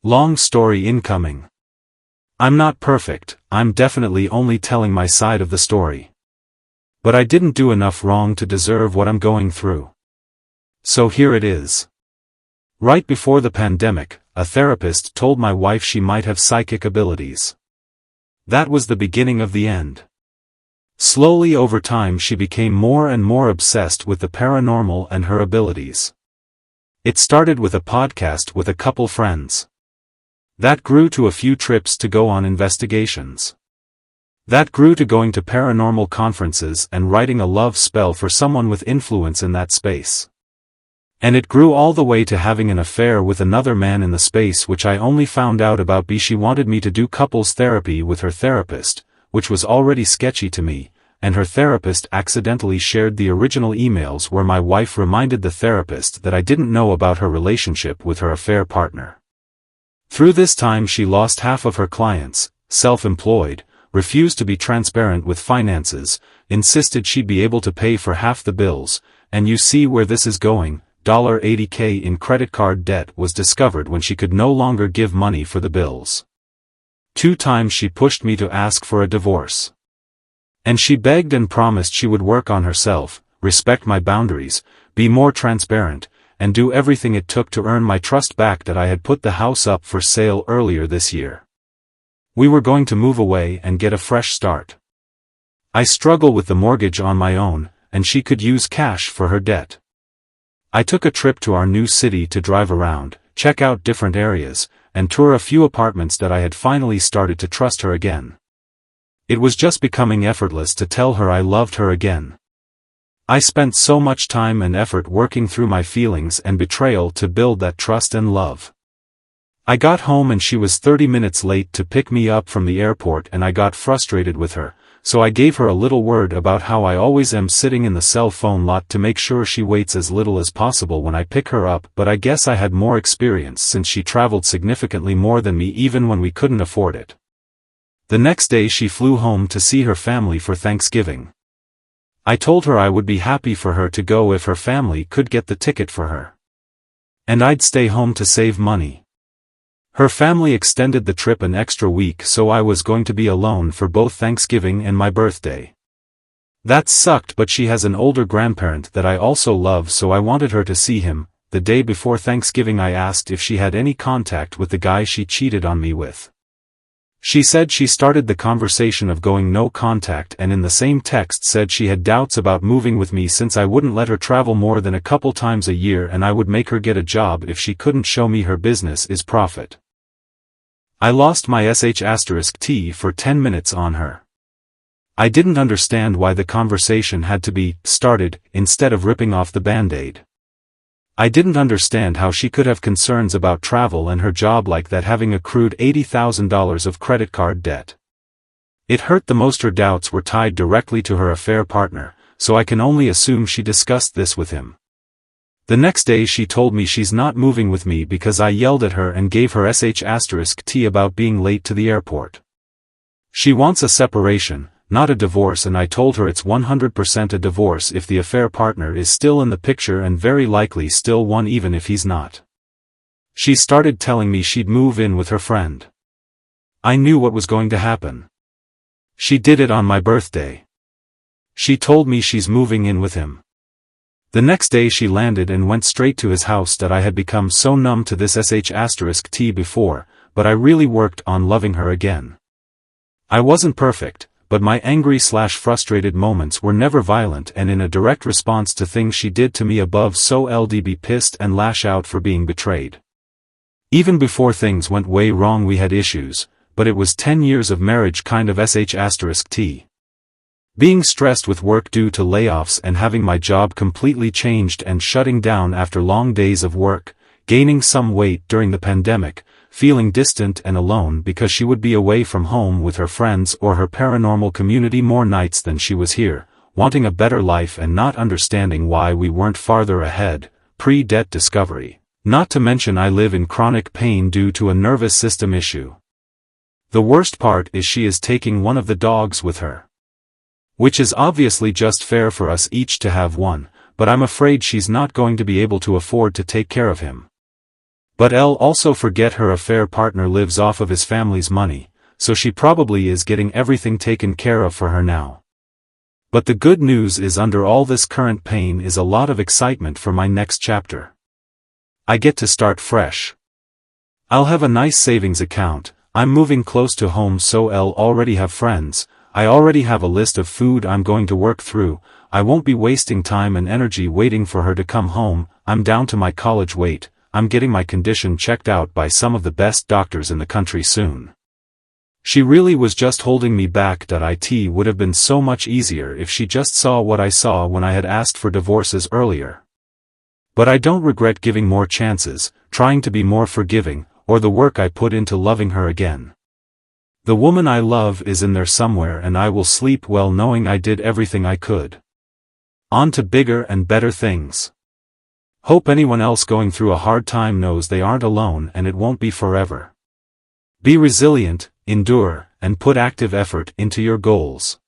Long story incoming. I'm not perfect, I'm definitely only telling my side of the story. But I didn't do enough wrong to deserve what I'm going through. So here it is. Right before the pandemic, a therapist told my wife she might have psychic abilities. That was the beginning of the end. Slowly over time she became more and more obsessed with the paranormal and her abilities. It started with a podcast with a couple friends. That grew to a few trips to go on investigations. That grew to going to paranormal conferences and writing a love spell for someone with influence in that space. And it grew all the way to having an affair with another man in the space, which I only found out about because she wanted me to do couples therapy with her therapist, which was already sketchy to me, and her therapist accidentally shared the original emails where my wife reminded the therapist that I didn't know about her relationship with her affair partner. Through this time she lost half of her clients, self-employed, refused to be transparent with finances, insisted she'd be able to pay for half the bills, and you see where this is going. $80K in credit card debt was discovered when she could no longer give money for the bills. 2 times she pushed me to ask for a divorce. And she begged and promised she would work on herself, respect my boundaries, be more transparent, and do everything it took to earn my trust back that I had put the house up for sale earlier this year. We were going to move away and get a fresh start. I struggle with the mortgage on my own, and she could use cash for her debt. I took a trip to our new city to drive around, check out different areas, and tour a few apartments that I had finally started to trust her again. It was just becoming effortless to tell her I loved her again. I spent so much time and effort working through my feelings and betrayal to build that trust and love. I got home and she was 30 minutes late to pick me up from the airport, and I got frustrated with her, so I gave her a little word about how I always am sitting in the cell phone lot to make sure she waits as little as possible when I pick her up, but I guess I had more experience since she traveled significantly more than me even when we couldn't afford it. The next day she flew home to see her family for Thanksgiving. I told her I would be happy for her to go if her family could get the ticket for her. And I'd stay home to save money. Her family extended the trip an extra week, so I was going to be alone for both Thanksgiving and my birthday. That sucked, but she has an older grandparent that I also love, so I wanted her to see him. The day before Thanksgiving I asked if she had any contact with the guy she cheated on me with. She said she started the conversation of going no contact, and in the same text said she had doubts about moving with me since I wouldn't let her travel more than a couple times a year and I would make her get a job if she couldn't show me her business is profit. I lost my sh*t for 10 minutes on her. I didn't understand why the conversation had to be started instead of ripping off the band-aid. I didn't understand how she could have concerns about travel and her job like that, having accrued $80,000 of credit card debt. It hurt the most her doubts were tied directly to her affair partner, so I can only assume she discussed this with him. The next day she told me she's not moving with me because I yelled at her and gave her sh*t about being late to the airport. She wants a separation, not a divorce, and I told her it's 100% a divorce if the affair partner is still in the picture, and very likely still one even if he's not. She started telling me she'd move in with her friend. I knew what was going to happen. She did it on my birthday. She told me she's moving in with him. The next day she landed and went straight to his house. That I had become so numb to this sh*t before, but I really worked on loving her again. I wasn't perfect, but my angry/frustrated moments were never violent and in a direct response to things she did to me above, so I'd be pissed and lash out for being betrayed. Even before things went way wrong we had issues, but it was 10 years of marriage kind of sh*t. Being stressed with work due to layoffs and having my job completely changed and shutting down after long days of work, gaining some weight during the pandemic, feeling distant and alone because she would be away from home with her friends or her paranormal community more nights than she was here, wanting a better life and not understanding why we weren't farther ahead, pre-debt discovery. Not to mention I live in chronic pain due to a nervous system issue. The worst part is she is taking one of the dogs with her. Which is obviously just fair for us each to have one, but I'm afraid she's not going to be able to afford to take care of him. But I'll also forget her affair partner lives off of his family's money, so she probably is getting everything taken care of for her now. But the good news is under all this current pain is a lot of excitement for my next chapter. I get to start fresh. I'll have a nice savings account, I'm moving close to home so I'll already have friends, I already have a list of food I'm going to work through, I won't be wasting time and energy waiting for her to come home, I'm down to my college weight, I'm getting my condition checked out by some of the best doctors in the country soon. She really was just holding me back. It would have been so much easier if she just saw what I saw when I had asked for divorces earlier. But I don't regret giving more chances, trying to be more forgiving, or the work I put into loving her again. The woman I love is in there somewhere and I will sleep well knowing I did everything I could. On to bigger and better things. Hope anyone else going through a hard time knows they aren't alone and it won't be forever. Be resilient, endure, and put active effort into your goals.